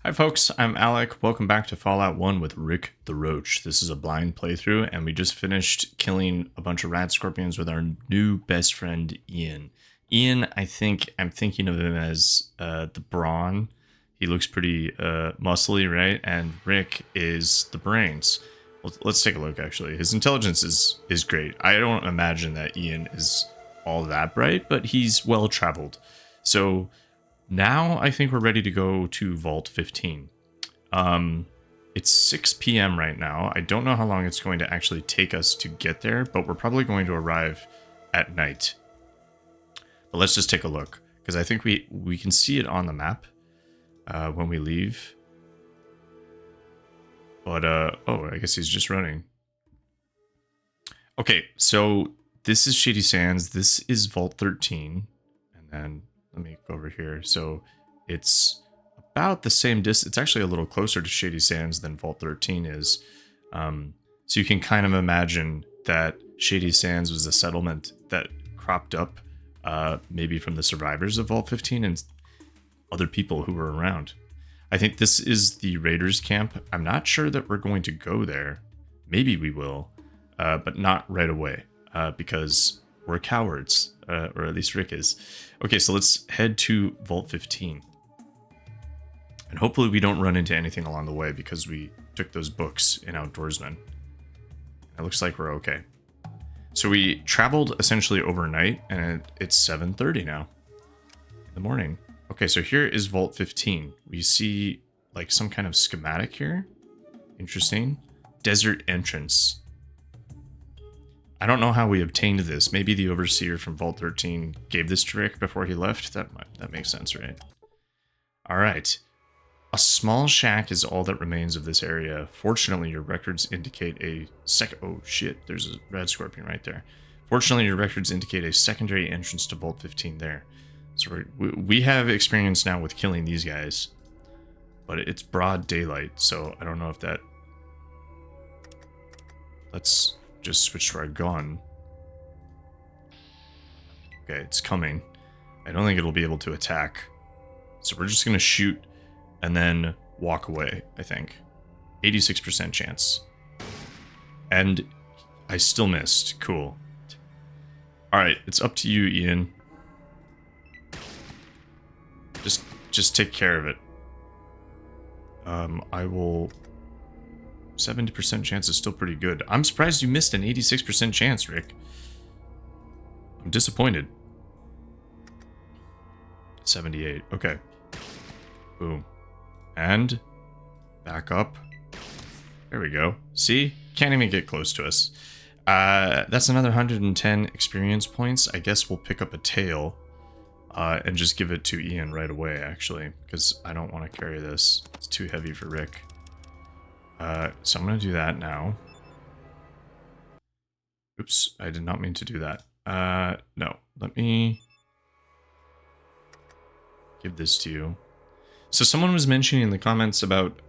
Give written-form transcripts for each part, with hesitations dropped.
Hi folks, I'm Alec. Welcome back to Fallout 1 with Rick the Roach. This is a blind playthrough and we just finished killing a bunch of rat scorpions with our new best friend Ian. Ian, I'm thinking of him as the brawn. He looks pretty muscly, right? And Rick is the brains. Let's take a look actually. His intelligence is great. I don't imagine that Ian is all that bright, but he's well traveled. So now I think we're ready to go to Vault 15. It's 6 p.m. right now. I don't know how long it's going to actually take us to get there, but we're probably going to arrive at night. But let's just take a look, because I think we can see it on the map when we leave. But, oh, I guess he's just running. Okay, so this is Shady Sands. This is Vault 13. And then let me go over here. So it's about the same distance. It's actually a little closer to Shady Sands than Vault 13 is. So you can kind of imagine that Shady Sands was a settlement that cropped up maybe from the survivors of Vault 15 and other people who were around. I think this is the Raiders camp. I'm not sure that we're going to go there. Maybe we will, but not right away because we're cowards, or at least Rick is. Okay, so let's head to Vault 15. And hopefully we don't run into anything along the way because we took those books in Outdoorsman. It looks like we're okay. So we traveled essentially overnight and it's 7:30 now in the morning. Okay, so here is Vault 15. We see like some kind of schematic here. Interesting. Desert entrance. I don't know how we obtained this. Maybe the overseer from Vault 13 gave this to Rick before he left. That makes sense, right? All right. A small shack is all that remains of this area. Fortunately, your records indicate a oh shit, there's a red scorpion right there. Fortunately, your records indicate a secondary entrance to Vault 15 there. So we have experience now with killing these guys. But it's broad daylight, so I don't know if that... Let's just switch to our gun. Okay, it's coming. I don't think it'll be able to attack. So we're just going to shoot and then walk away, I think. 86% chance. And I still missed. Cool. Alright, it's up to you, Ian. Just take care of it. I will... 70% chance is still pretty good. I'm surprised you missed an 86% chance, Rick. I'm disappointed. 78. Okay. Boom. And back up. There we go. See? Can't even get close to us. That's another 110 experience points. I guess we'll pick up a tail and just give it to Ian right away, actually, because I don't want to carry this. It's too heavy for Rick. So I'm going to do that now. Oops, I did not mean to do that. No, let me give this to you. So someone was mentioning in the comments about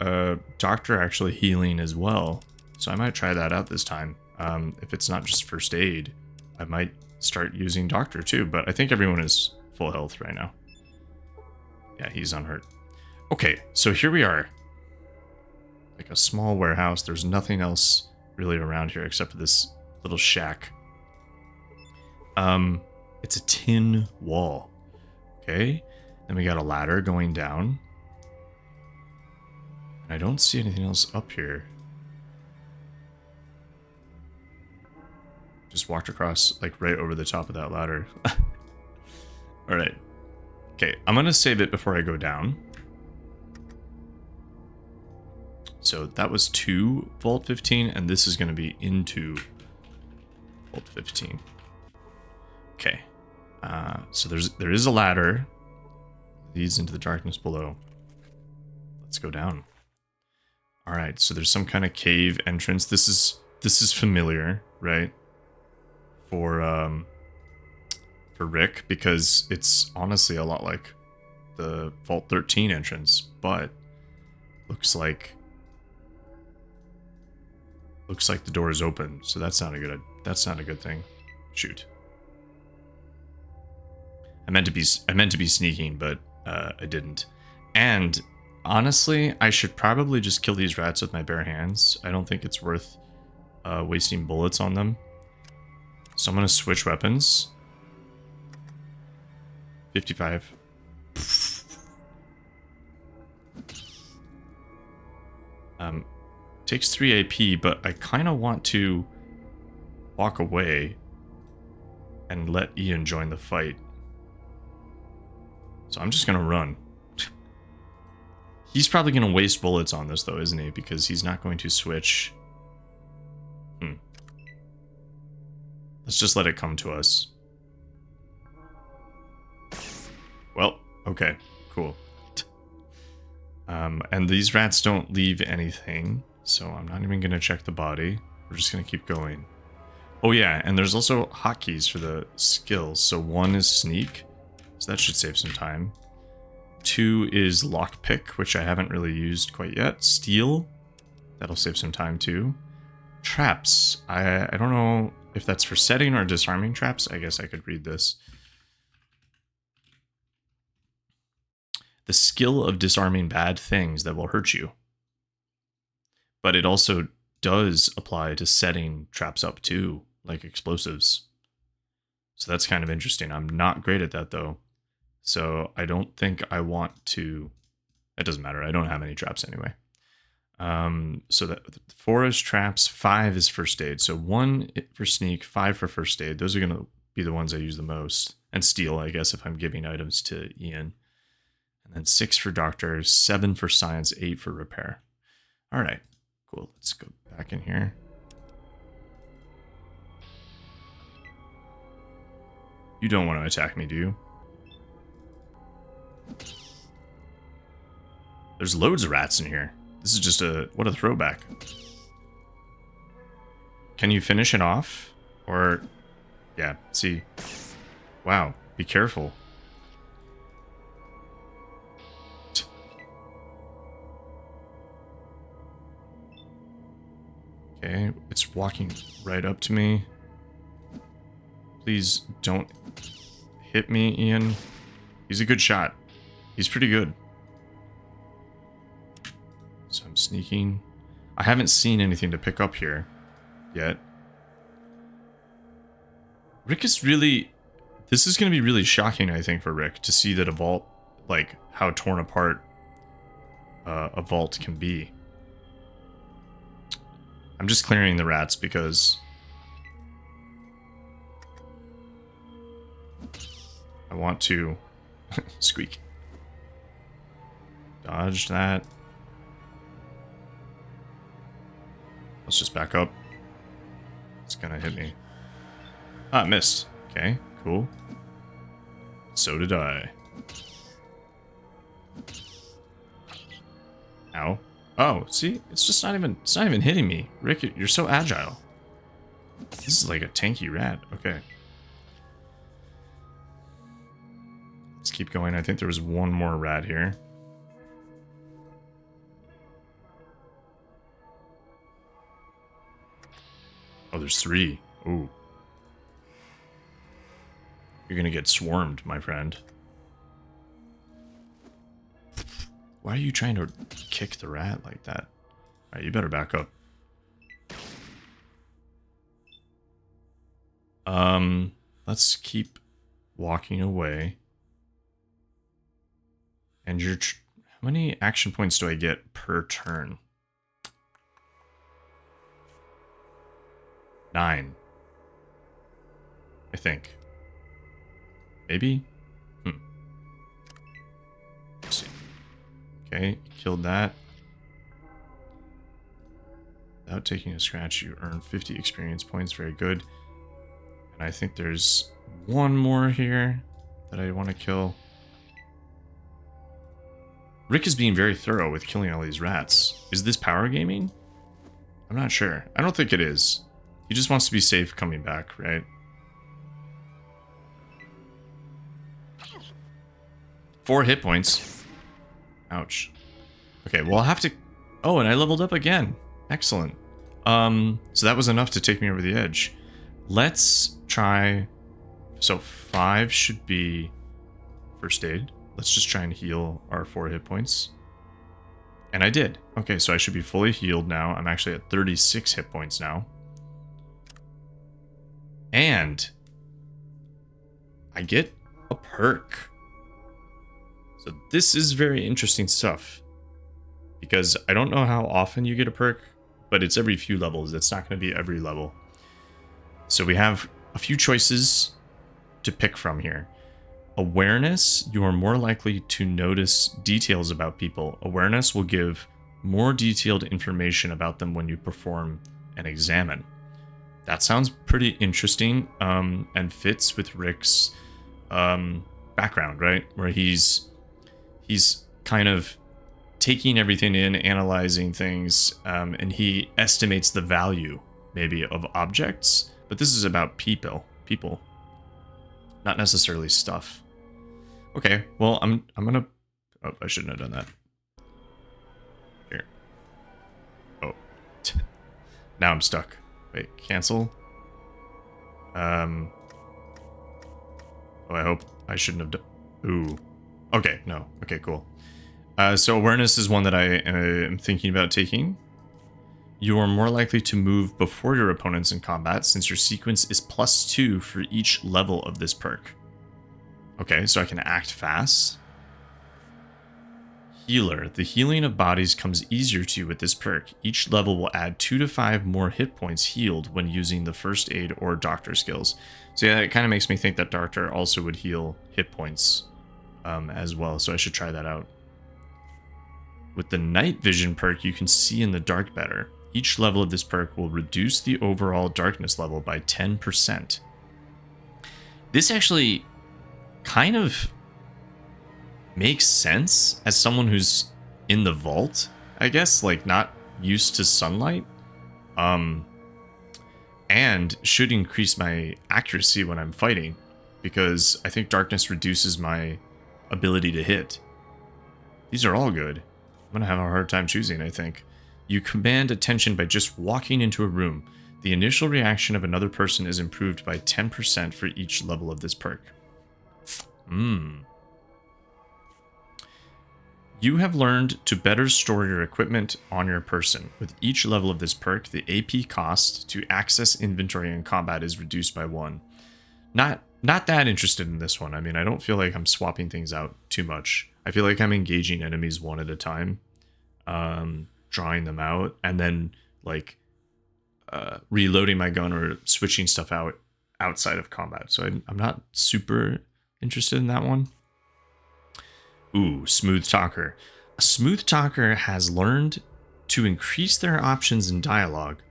doctor actually healing as well. So I might try that out this time. If it's not just first aid, I might start using doctor too, but I think everyone is full health right now. Yeah, he's unhurt. Okay, so here we are. Like a small warehouse. There's nothing else really around here except for this little shack. It's a tin wall. Okay, then we got a ladder going down. And I don't see anything else up here. Just walked across like right over the top of that ladder. All right. Okay, I'm gonna save it before I go down. So that was to Vault 15, and this is going to be into Vault 15. Okay. So there is a ladder. Leads into the darkness below. Let's go down. All right. So there's some kind of cave entrance. This is familiar, right? For Rick, because it's honestly a lot like the Vault 13 entrance, but looks like the door is open, so that's not a good thing. Shoot. I meant to be sneaking, but I didn't. And Honestly, I should probably just kill these rats with my bare hands. I don't think it's worth wasting bullets on them. So I'm going to switch weapons. 55. Takes 3 AP, but I kind of want to walk away and let Ian join the fight. So I'm just going to run. He's probably going to waste bullets on this, though, isn't he? Because he's not going to switch. Let's just let it come to us. Well, okay, cool. And these rats don't leave anything, so I'm not even going to check the body. We're just going to keep going. Oh yeah, and there's also hotkeys for the skills. So 1 is sneak, so that should save some time. 2 is lockpick, which I haven't really used quite yet. Steal, that'll save some time too. Traps, I don't know if that's for setting or disarming traps. I guess I could read this. The skill of disarming bad things that will hurt you. But it also does apply to setting traps up too, like explosives. So that's kind of interesting. I'm not great at that though. So I don't think I want to... It doesn't matter. I don't have any traps anyway. So that 4 is traps, 5 is first aid. So 1 for sneak, 5 for first aid. Those are going to be the ones I use the most. And steal, I guess, if I'm giving items to Ian. And then 6 for doctor, 7 for science, 8 for repair. All right, cool. Let's go back in here. You don't want to attack me, do you? There's loads of rats in here. This is just what a throwback. Can you finish it off? Or, yeah, see. Wow, be careful. Okay, it's walking right up to me. Please don't hit me, Ian. He's a good shot. He's pretty good. So I'm sneaking. I haven't seen anything to pick up here yet. Rick is really... This is going to be really shocking, I think, for Rick to see that a vault, like, how torn apart a vault can be. I'm just clearing the rats because I want to squeak. Dodge that. Let's just back up. It's gonna hit me. Ah, missed. Okay, cool. So did I. Ow. Oh, see? It's just not even hitting me. Rick, you're so agile. This is like a tanky rat. Okay. Let's keep going. I think there was one more rat here. Oh, there's 3. Ooh. You're gonna get swarmed, my friend. Why are you trying to kick the rat like that? Alright, you better back up. Let's keep walking away. And how many action points do I get per turn? 9. I think. Maybe? Let's see. Okay, killed that. Without taking a scratch, you earn 50 experience points. Very good. And I think there's one more here that I want to kill. Rick is being very thorough with killing all these rats. Is this power gaming? I'm not sure. I don't think it is. He just wants to be safe coming back, right? 4 hit points. Ouch. Okay, well I'll have to... Oh, and I leveled up again. Excellent. So that was enough to take me over the edge. Let's try... So 5 should be first aid. Let's just try and heal our 4 hit points. And I did. Okay, so I should be fully healed now. I'm actually at 36 hit points now. And I get a perk. So this is very interesting stuff. Because I don't know how often you get a perk, but it's every few levels. It's not going to be every level. So we have a few choices to pick from here. Awareness, you are more likely to notice details about people. Awareness will give more detailed information about them when you perform an examine. That sounds pretty interesting, and fits with Rick's background, right? Where he's kind of taking everything in, analyzing things, and he estimates the value maybe of objects. But this is about people, not necessarily stuff. Okay, well, I'm gonna... Oh, I shouldn't have done that. Here. Oh. Now I'm stuck. Wait, cancel? Oh, I hope I shouldn't have done... Ooh. Okay, no. Okay, cool. So awareness is one that I am thinking about taking. You are more likely to move before your opponents in combat since your sequence is +2 for each level of this perk. Okay, so I can act fast. Healer. The healing of bodies comes easier to you with this perk. Each level will add 2 to 5 more hit points healed when using the first aid or doctor skills. So yeah, it kind of makes me think that doctor also would heal hit points as well, so I should try that out. With the night vision perk, you can see in the dark better. Each level of this perk will reduce the overall darkness level by 10%. This actually kind of makes sense as someone who's in the vault, I guess, like not used to sunlight. And should increase my accuracy when I'm fighting, because I think darkness reduces my ability to hit. These are all good. I'm gonna have a hard time choosing, I think. You command attention by just walking into a room. The initial reaction of another person is improved by 10% for each level of this perk. You have learned to better store your equipment on your person. With each level of this perk, the AP cost to access inventory in combat is reduced by 1. Not that interested in this one. I mean, I don't feel like I'm swapping things out too much. I feel like I'm engaging enemies one at a time, drawing them out, and then like reloading my gun or switching stuff out outside of combat. So I'm not super interested in that one. Ooh, smooth talker. A smooth talker has learned to increase their options in dialogue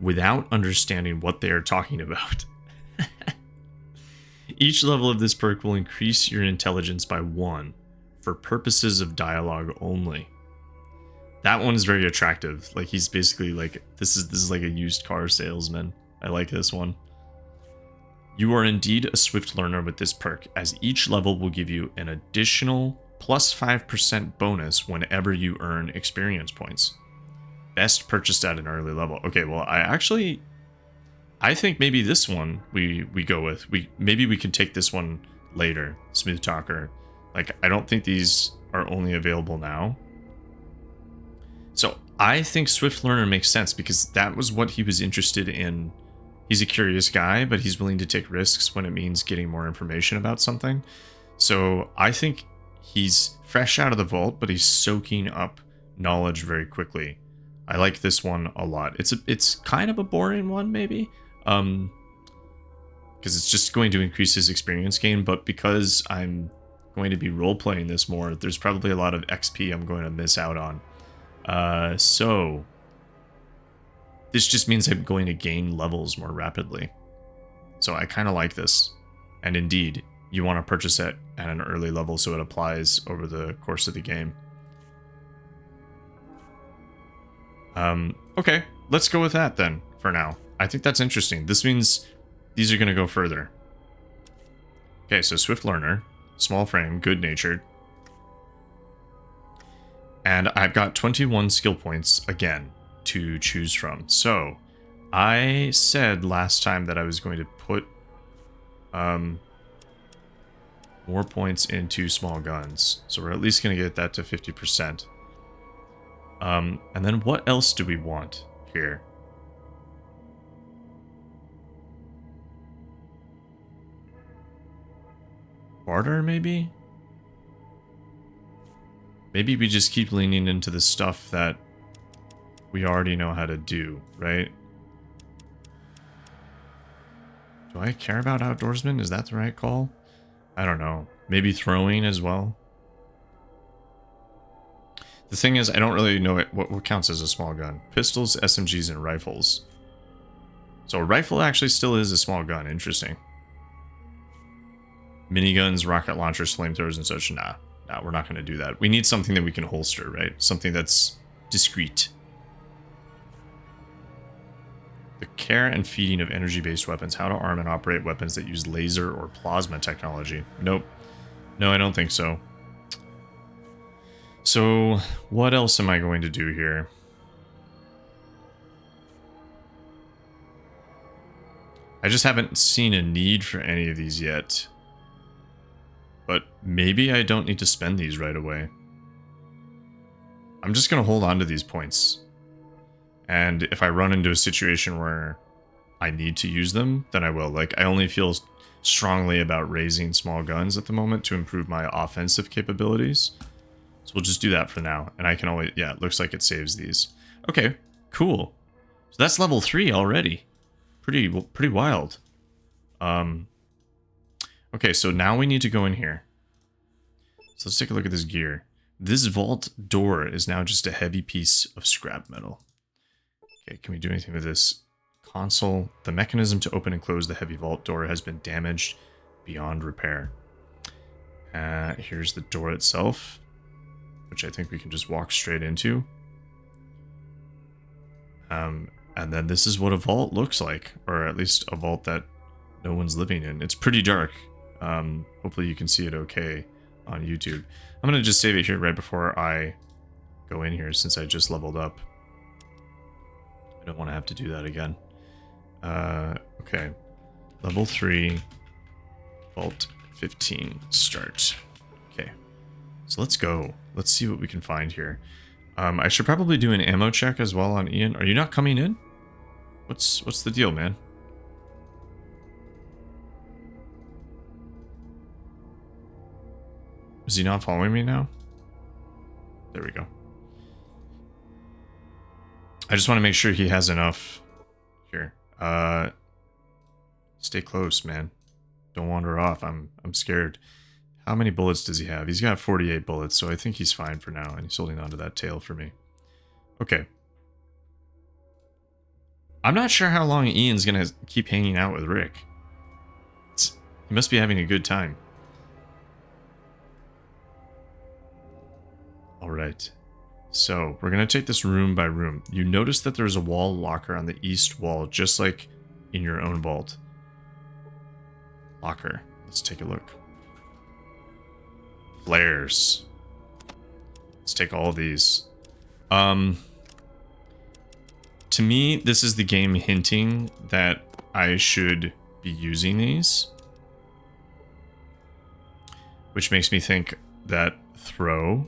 without understanding what they are talking about. Each level of this perk will increase your intelligence by 1 for purposes of dialogue only. That one is very attractive. Like, he's basically like, this is like a used car salesman. I like this one. You are indeed a swift learner with this perk, as each level will give you an additional plus 5% bonus whenever you earn experience points. Best purchased at an early level. Okay, well, I think maybe this one we go with. Maybe we can take this one later, Smooth Talker. Like, I don't think these are only available now. So I think Swift Learner makes sense because that was what he was interested in. He's a curious guy, but he's willing to take risks when it means getting more information about something. So I think he's fresh out of the vault, but he's soaking up knowledge very quickly. I like this one a lot. It's kind of a boring one, maybe. Because it's just going to increase his experience gain, but because I'm going to be role-playing this more, there's probably a lot of XP I'm going to miss out on. So this just means I'm going to gain levels more rapidly. So I kind of like this. And indeed, you want to purchase it at an early level so it applies over the course of the game. Okay, let's go with that then for now. I think that's interesting. This means these are going to go further. Okay, so Swift Learner, small frame, good-natured. And I've got 21 skill points, again, to choose from. So, I said last time that I was going to put more points into small guns. So we're at least going to get that to 50%. And then what else do we want here? Barter, maybe? Maybe we just keep leaning into the stuff that we already know how to do, right? Do I care about outdoorsmen? Is that the right call? I don't know. Maybe throwing as well. The thing is, I don't really know what counts as a small gun. Pistols, SMGs, and rifles. So a rifle actually still is a small gun. Interesting. Miniguns, rocket launchers, flamethrowers, and such. Nah, we're not going to do that. We need something that we can holster, right? Something that's discreet. The care and feeding of energy-based weapons. How to arm and operate weapons that use laser or plasma technology. Nope. No, I don't think so. So, what else am I going to do here? I just haven't seen a need for any of these yet. But maybe I don't need to spend these right away. I'm just going to hold on to these points. And if I run into a situation where I need to use them, then I will. Like, I only feel strongly about raising small guns at the moment to improve my offensive capabilities. So we'll just do that for now. And I can always... Yeah, it looks like it saves these. Okay, cool. So that's level 3 already. Pretty wild. Okay, so now we need to go in here. So let's take a look at this gear. This vault door is now just a heavy piece of scrap metal. Okay, can we do anything with this? Console. The mechanism to open and close the heavy vault door has been damaged beyond repair. Here's the door itself, which I think we can just walk straight into. And then this is what a vault looks like, or at least a vault that no one's living in. It's pretty dark. Hopefully you can see it okay on YouTube. I'm going to just save it here right before I go in here since I just leveled up. I don't want to have to do that again. Okay. Level 3, Vault 15, start. Okay. So let's go. Let's see what we can find here. I should probably do an ammo check as well on Ian. Are you not coming in? What's the deal, man? Is he not following me now? There we go. I just want to make sure he has enough. Here. Stay close, man. Don't wander off. I'm scared. How many bullets does he have? He's got 48 bullets, so I think he's fine for now, and he's holding onto that tail for me. Okay. I'm not sure how long Ian's gonna keep hanging out with Rick. He must be having a good time. Alright. So, we're gonna take this room by room. You notice that there's a wall locker on the east wall, just like in your own vault. Locker. Let's take a look. Flares. Let's take all of these. To me, this is the game hinting that I should be using these. Which makes me think that throw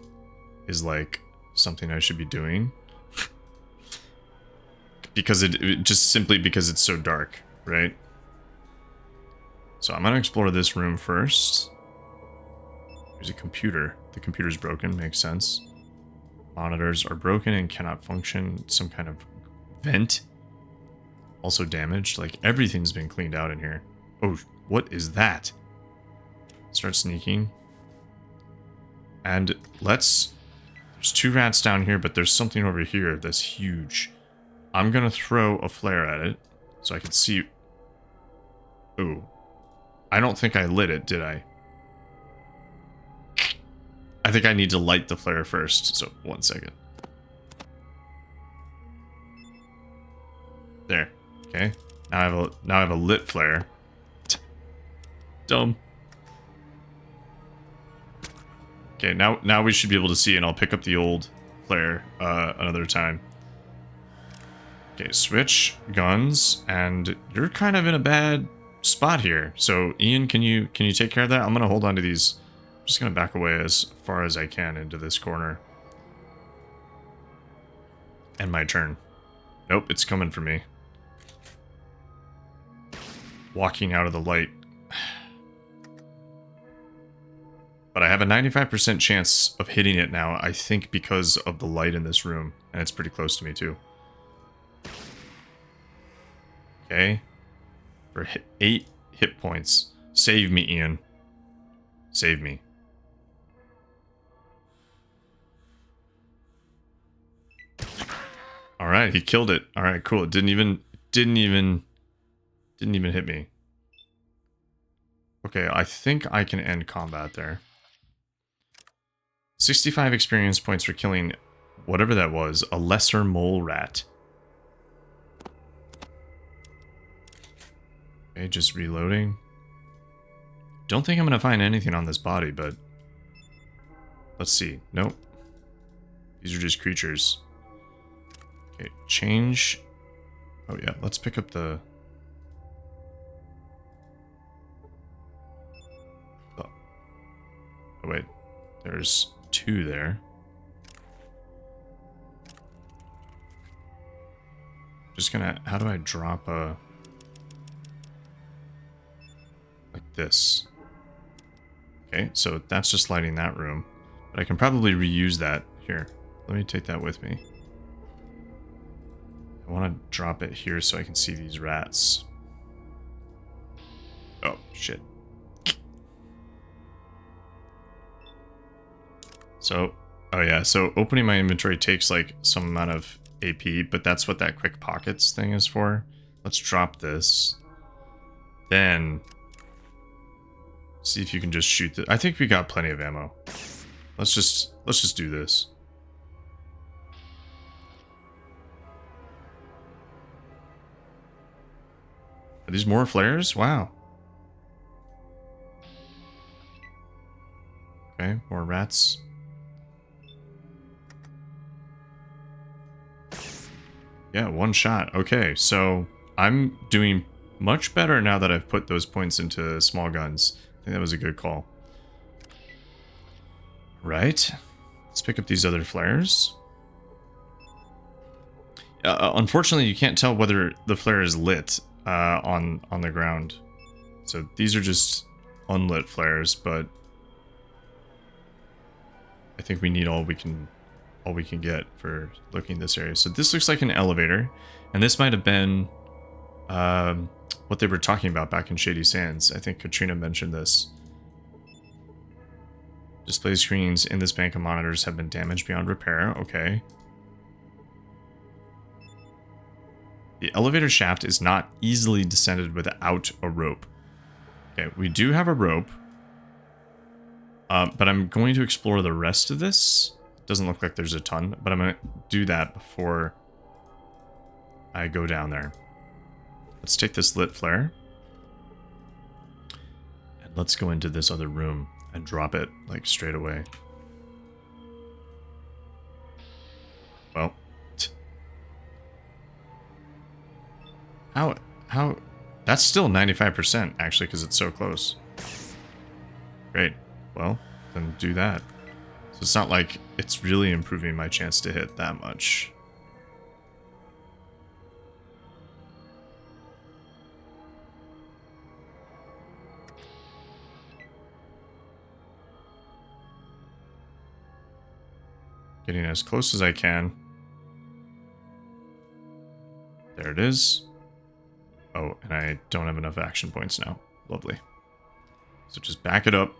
is like something I should be doing. Because it just simply because it's so dark, right? So I'm gonna explore this room first. There's a computer. The computer's broken, makes sense. Monitors are broken and cannot function. Some kind of vent. Also damaged. Like, everything's been cleaned out in here. Oh, what is that? Start sneaking. And let's... There's 2 rats down here, but there's something over here that's huge. I'm gonna throw a flare at it so I can see... Ooh. I don't think I lit it, did I? I think I need to light the flare first, so 1 second. There. Okay. Now I have a lit flare. Dumb. Okay, now we should be able to see, and I'll pick up the old flare another time. Okay, switch guns, and you're kind of in a bad spot here. So Ian, can you take care of that? I'm gonna hold on to these. I'm just gonna back away as far as I can into this corner. End my turn. Nope, it's coming for me. Walking out of the light. But I have a 95% chance of hitting it now, I think because of the light in this room. And it's pretty close to me, too. Okay. For 8 hit points. Save me, Ian. Save me. Alright, he killed it. Alright, cool. It didn't even hit me. Okay, I think I can end combat there. 65 experience points for killing whatever that was, a lesser mole rat. Okay, just reloading. Don't think I'm gonna find anything on this body, but let's see. Nope. These are just creatures. Okay, change. Oh yeah, let's pick up the... Oh, wait. There's 2 there. Just gonna... How do I drop a... Like this. Okay, so that's just lighting that room. But I can probably reuse that. Here, let me take that with me. I want to drop it here so I can see these rats. Oh, shit. So, oh yeah, so opening my inventory takes like some amount of AP, but that's what that quick pockets thing is for. Let's drop this. Then, see if you can just shoot I think we got plenty of ammo. Let's just do this. Are these more flares? Wow. Okay, more rats. Yeah, 1 shot. Okay, so I'm doing much better now that I've put those points into small guns. I think that was a good call. Right. Let's pick up these other flares. Unfortunately, you can't tell whether the flare is lit on the ground. So these are just unlit flares, but I think we need all we can get for looking this area. So this looks like an elevator, and this might have been what they were talking about back in Shady Sands. I think Katrina mentioned this. Display screens in this bank of monitors have been damaged beyond repair. Okay. The elevator shaft is not easily descended without a rope. Okay, we do have a rope. But I'm going to explore the rest of this. Doesn't look like there's a ton, but I'm going to do that before I go down there. Let's take this lit flare. And let's go into this other room and drop it, like, straight away. Well. How... That's still 95%, actually, because it's so close. Great. Well, then do that. So it's not like it's really improving my chance to hit that much. Getting as close as I can. There it is. Oh, and I don't have enough action points now. Lovely. So just back it up.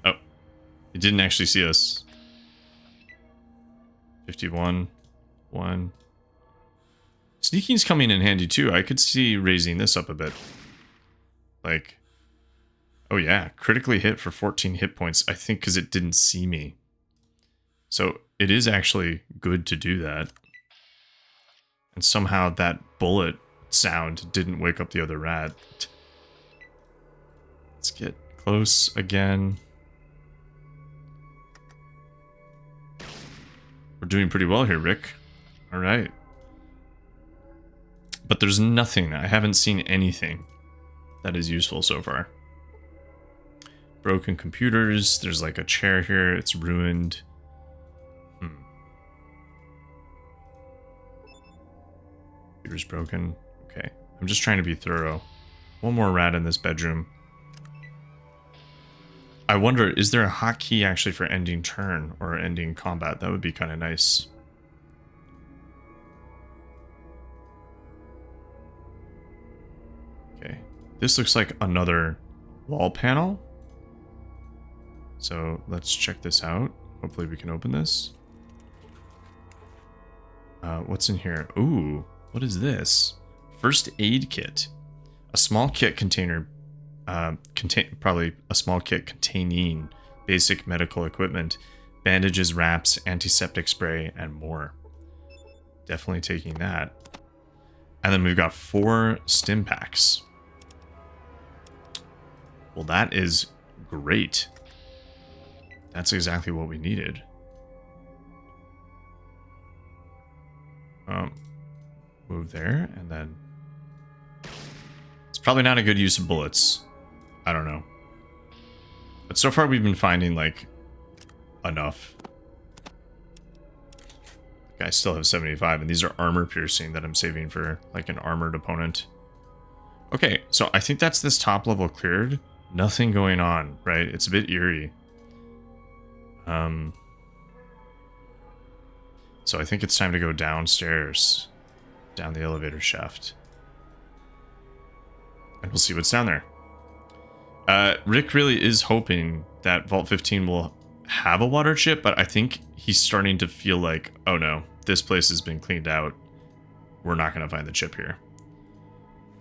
Oh, it didn't actually see us. 51, 1. Sneaking's coming in handy too. I could see raising this up a bit. Like, oh yeah, critically hit for 14 hit points. I think because it didn't see me. So it is actually good to do that. And somehow that bullet sound didn't wake up the other rat. Let's get close again. We're doing pretty well here, Rick. All right. But there's nothing. I haven't seen anything that is useful so far. Broken computers. There's like a chair here. It's ruined. Computer's broken. Okay. I'm just trying to be thorough. One more rat in this bedroom. I wonder, is there a hotkey actually for ending turn or ending combat? That would be kind of nice. Okay. This looks like another wall panel. So let's check this out. Hopefully we can open this. What's in here? Ooh, what is this? First aid kit. A small kit container. Probably a small kit containing basic medical equipment, bandages, wraps, antiseptic spray, and more. Definitely taking that. And then we've got 4 stim packs. Well, that is great. That's exactly what we needed. Move there, and then... It's probably not a good use of bullets. I don't know. But so far we've been finding, like, enough. I still have 75, and these are armor piercing that I'm saving for, like, an armored opponent. Okay, so I think that's this top level cleared. Nothing going on, right? It's a bit eerie. So I think it's time to go downstairs. Down the elevator shaft. And we'll see what's down there. Rick really is hoping that Vault 15 will have a water chip, but I think he's starting to feel like, oh no, this place has been cleaned out. We're not going to find the chip here.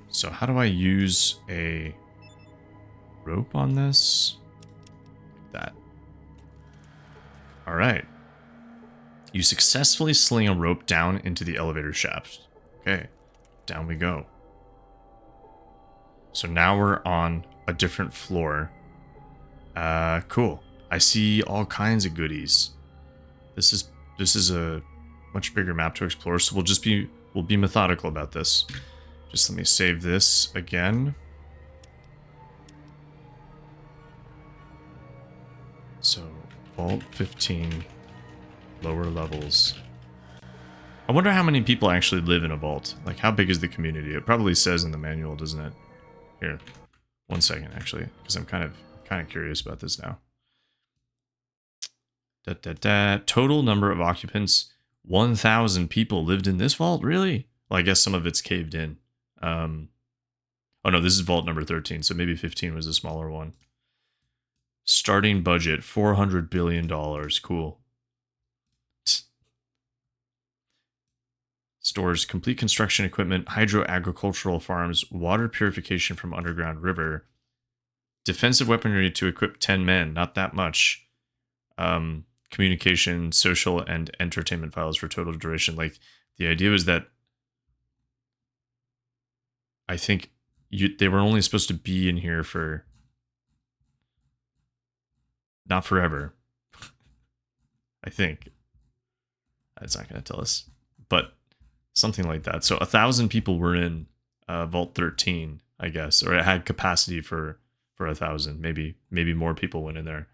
So how do I use a rope on this? Like that. All right. You successfully sling a rope down into the elevator shaft. Okay, down we go. So now we're on a different floor. Cool. I see all kinds of goodies. This is a much bigger map to explore, so we'll be methodical about this. Just let me save this again. So, Vault 15, lower levels. I wonder how many people actually live in a vault. Like, how big is the community? It probably says in the manual, doesn't it? Here, 1 second, actually, because I'm kind of curious about this now. Total number of occupants, 1,000 people lived in this vault? Really? Well, I guess some of it's caved in. Oh no, this is vault number 13, so maybe 15 was a smaller one. Starting budget, $400 billion. Cool. Stores complete construction equipment, hydro-agricultural farms, water purification from underground river, defensive weaponry to equip 10 men, not that much. Communication, social, and entertainment files for total duration. Like, the idea was that I think they were only supposed to be in here for not forever. I think. It's not going to tell us. But something like that. So 1,000 people were in Vault 13, I guess. Or it had capacity for 1,000. Maybe more people went in there.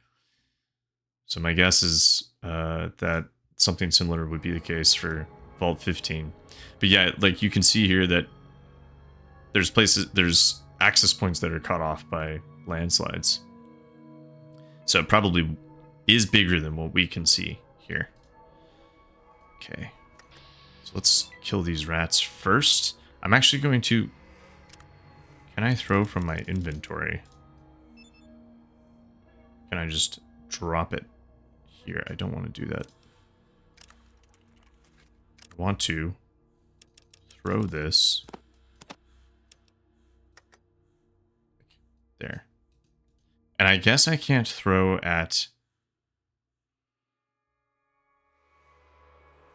So my guess is that something similar would be the case for Vault 15. But yeah, like you can see here that there's access points that are cut off by landslides. So it probably is bigger than what we can see here. Okay. So let's kill these rats first. I'm actually going to... Can I throw from my inventory? Can I just drop it here? I don't want to do that. I want to throw this there. And I guess I can't throw at...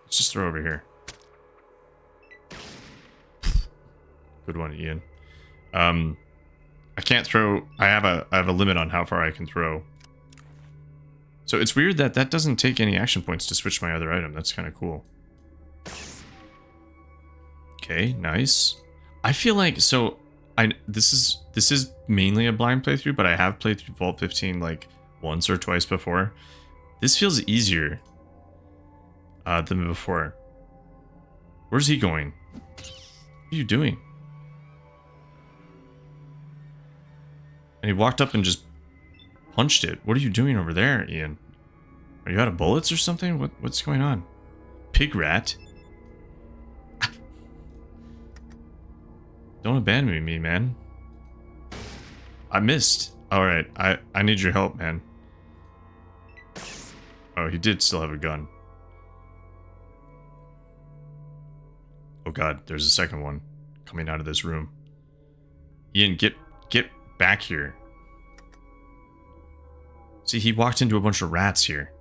Let's just throw over here. Good one, Ian. I can't throw... I have a limit on how far I can throw. So it's weird that that doesn't take any action points to switch my other item. That's kind of cool. Okay, nice. I feel like... So, This is mainly a blind playthrough, but I have played through Vault 15 like once or twice before. This feels easier than before. Where's he going? What are you doing? And he walked up and just punched it. What are you doing over there, Ian? Are you out of bullets or something? What's going on? Pig rat? Don't abandon me, man. I missed. Alright, I need your help, man. Oh, he did still have a gun. Oh god, there's a second one coming out of this room. Ian, get back here. See, he walked into a bunch of rats here.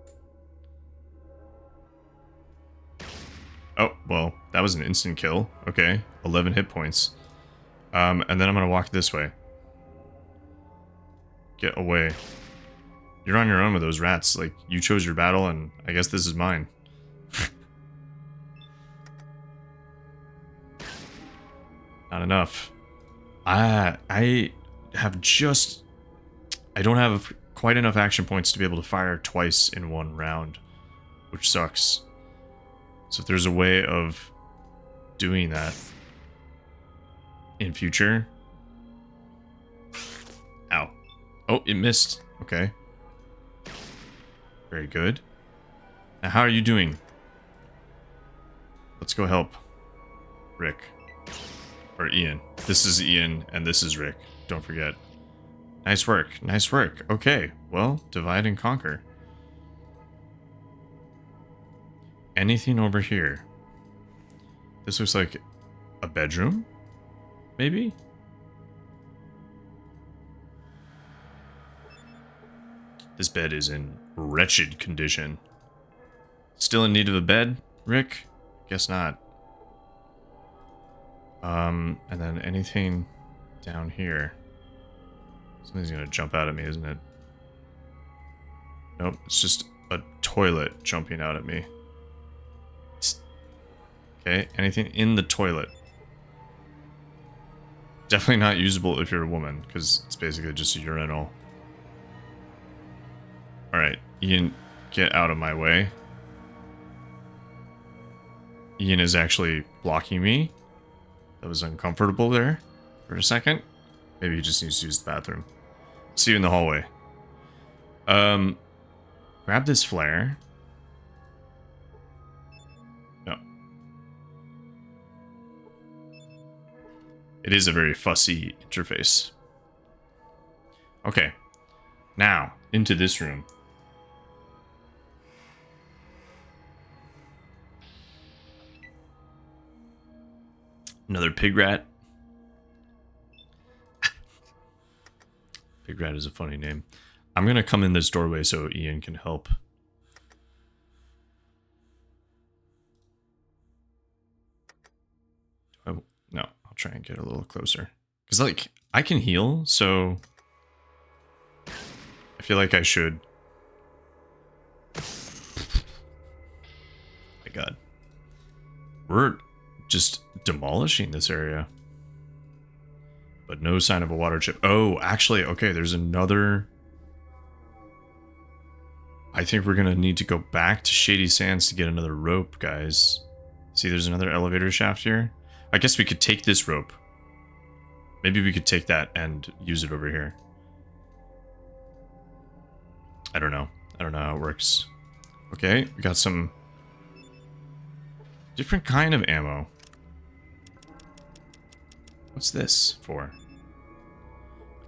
Oh, well, that was an instant kill. Okay, 11 hit points. And then I'm gonna walk this way. Get away. You're on your own with those rats. Like, you chose your battle, and I guess this is mine. Not enough. I have just... I don't have quite enough action points to be able to fire twice in one round, which sucks. So if there's a way of doing that in future... Ow. Oh, it missed. Okay. Very good. Now, how are you doing? Let's go help Rick. Or Ian. This is Ian, and this is Rick. Don't forget. Nice work. Nice work. Okay. Well, divide and conquer. Anything over here? This looks like a bedroom? Maybe? This bed is in wretched condition. Still in need of a bed, Rick? Guess not. And then anything down here. Something's gonna jump out at me, isn't it? Nope, it's just a toilet jumping out at me. Okay, anything in the toilet. Definitely not usable if you're a woman, because it's basically just a urinal. Alright, Ian, get out of my way. Ian is actually blocking me. That was uncomfortable there for a second. Maybe he just needs to use the bathroom. See you in the hallway. Grab this flare. No. It is a very fussy interface. Okay. Now, into this room. Another pig rat. Pig rat is a funny name. I'm gonna come in this doorway so Ian can help. Oh, no, I'll try and get a little closer. Because, like, I can heal, so... I feel like I should. My god. We're just demolishing this area. But no sign of a water chip. Oh, actually, okay, there's another... I think we're gonna need to go back to Shady Sands to get another rope, guys. See, there's another elevator shaft here. I guess we could take this rope. Maybe we could take that and use it over here. I don't know. I don't know how it works. Okay, we got some different kind of ammo. What's this for?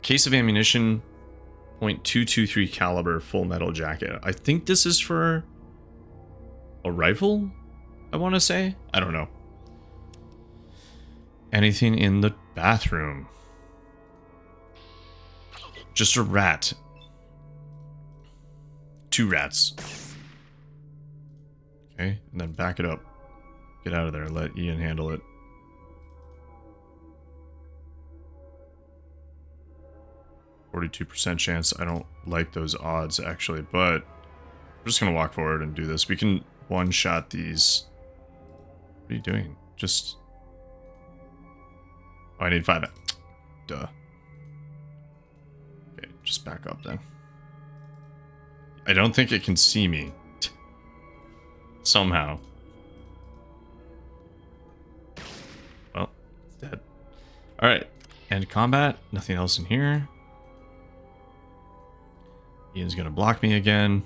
Case of ammunition, .223 caliber full metal jacket. I think this is for a rifle, I want to say. I don't know. Anything in the bathroom? Just a rat. 2 rats. Okay, and then back it up. Get out of there. Let Ian handle it. %, chance. I don't like those odds, actually, but we're just gonna walk forward and do this. We can one-shot these. What are you doing? Just... Oh, I need 5. Duh. Okay, just back up then. I don't think it can see me. Somehow. Well, it's dead. Alright. End combat. Nothing else in here. Ian's gonna block me again.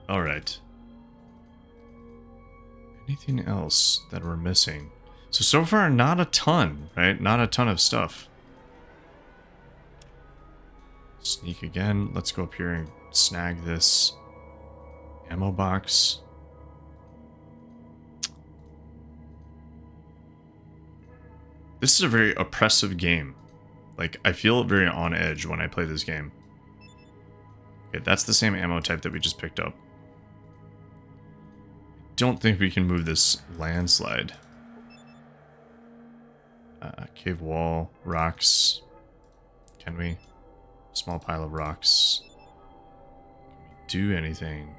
Alright. Anything else that we're missing? So far, not a ton, right? Not a ton of stuff. Sneak again. Let's go up here and snag this ammo box. This is a very oppressive game. Like, I feel very on edge when I play this game. Okay, that's the same ammo type that we just picked up. Don't think we can move this landslide. Cave wall, rocks. Can we? Small pile of rocks. Can we do anything?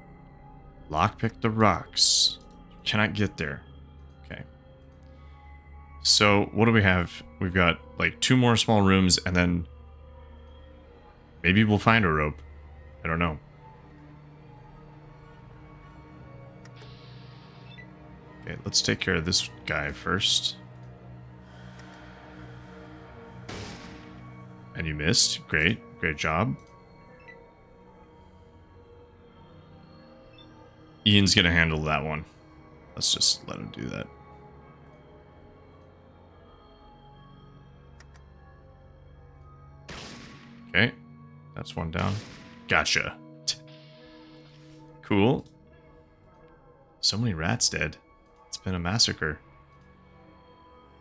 Lockpick the rocks. Cannot get there. Okay. So, what do we have? We've got, like, 2 more small rooms, and then maybe we'll find a rope. I don't know. Okay, let's take care of this guy first. And you missed. Great. Great job. Ian's gonna handle that one. Let's just let him do that. Okay. That's one down. Gotcha. Cool. So many rats dead. It's been a massacre.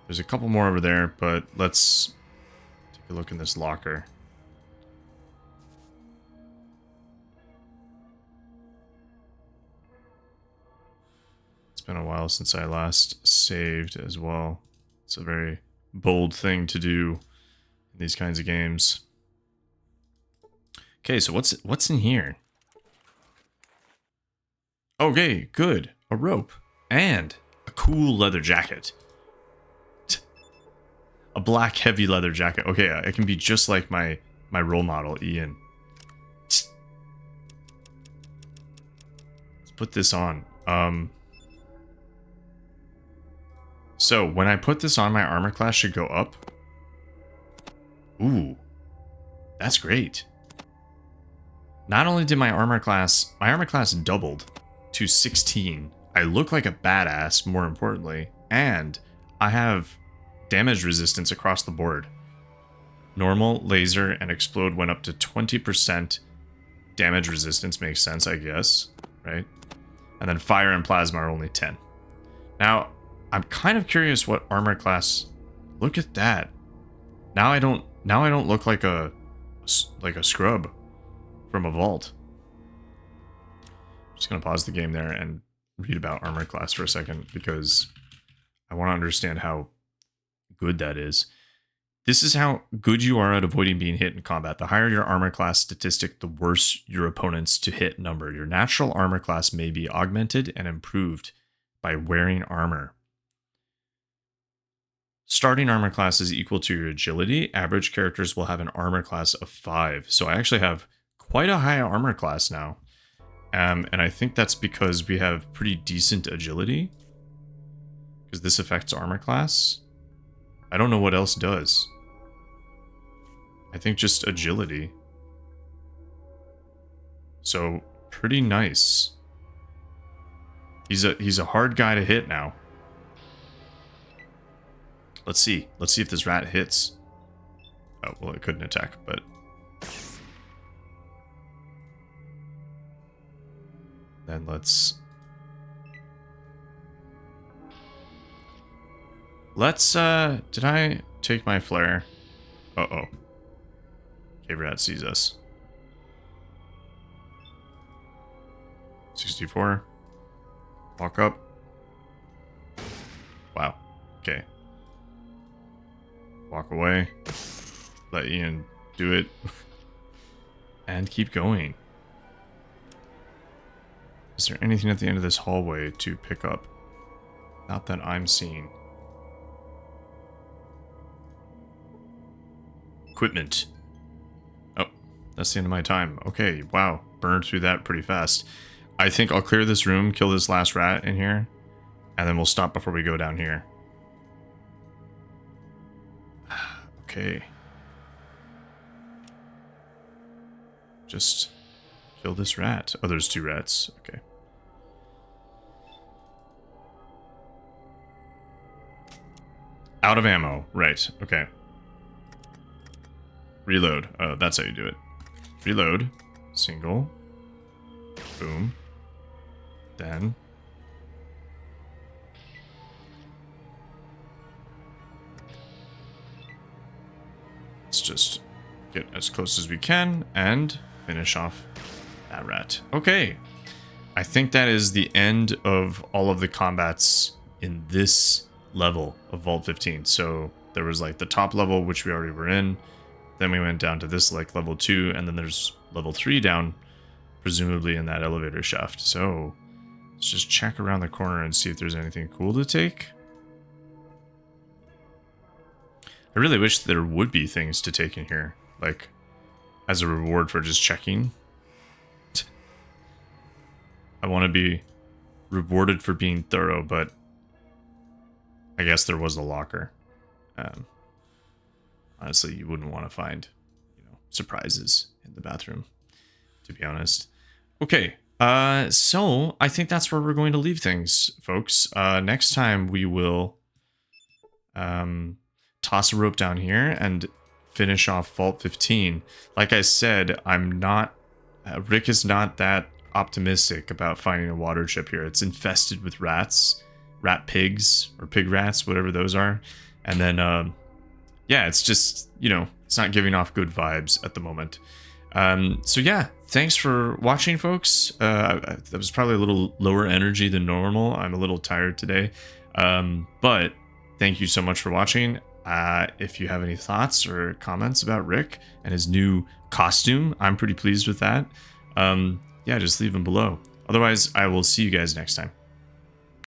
There's a couple more over there, but let's take a look in this locker. It's been a while since I last saved as well. It's a very bold thing to do in these kinds of games. Okay, so what's in here? Okay, good. A rope. And a cool leather jacket. A black heavy leather jacket. Okay, it can be just like my role model, Ian. Let's put this on. So when I put this on, my armor class should go up. Ooh. That's great. Not only did my armor class doubled to 16. I look like a badass, more importantly, and I have damage resistance across the board. Normal, laser, and explode went up to 20%. Damage resistance makes sense, I guess, right? And then fire and plasma are only 10. Now, I'm kind of curious what armor class. Look at that. Now I don't look like a scrub from a vault. I'm just gonna pause the game there and read about armor class for a second because I want to understand how good that is. This is how good you are at avoiding being hit in combat. The higher your armor class statistic, the worse your opponent's to hit number. Your natural armor class may be augmented and improved by wearing armor. Starting armor class is equal to your agility. Average characters will have an armor class of 5. So I actually have quite a high armor class now. And I think that's because we have pretty decent agility. Because this affects armor class. I don't know what else does. I think just agility. So, pretty nice. He's a hard guy to hit now. Let's see. Let's see if this rat hits. Oh, well, it couldn't attack, but... Then let's... did I take my flare? Uh-oh. Cave rat sees us. 64. Walk up. Wow. Okay. Walk away. Let Ian do it. And keep going. Is there anything at the end of this hallway to pick up? Not that I'm seeing. equipment. Oh, that's the end of my time. Okay, wow. Burned through that pretty fast. I think I'll clear this room, kill this last rat in here, and then we'll stop before we go down here. Okay. Just kill this rat. Oh, there's 2 rats. Okay. Out of ammo. Right. Okay. Reload. Oh, that's how you do it. Reload. Single. Boom. Then. Let's just get as close as we can and finish off that rat. Okay. I think that is the end of all of the combats in this level of Vault 15. So there was like the top level, which we already were in. Then we went down to this like level 2, and then there's level 3 down, presumably in that elevator shaft. So let's just check around the corner and see if there's anything cool to take. I really wish there would be things to take in here, like as a reward for just checking. I want to be rewarded for being thorough, but I guess there was a locker. Honestly, you wouldn't want to find, surprises in the bathroom, to be honest. Okay, so I think that's where we're going to leave things, folks. Next time we will toss a rope down here and finish off Vault 15. Like I said, I'm not... Rick is not that optimistic about finding a water chip here. It's infested with rats. Rat pigs, or pig rats, whatever those are. And then, yeah, it's just, it's not giving off good vibes at the moment. So yeah, thanks for watching, folks. That was probably a little lower energy than normal. I'm a little tired today. But thank you so much for watching. If you have any thoughts or comments about Rick and his new costume, I'm pretty pleased with that. Yeah, just leave them below. Otherwise, I will see you guys next time.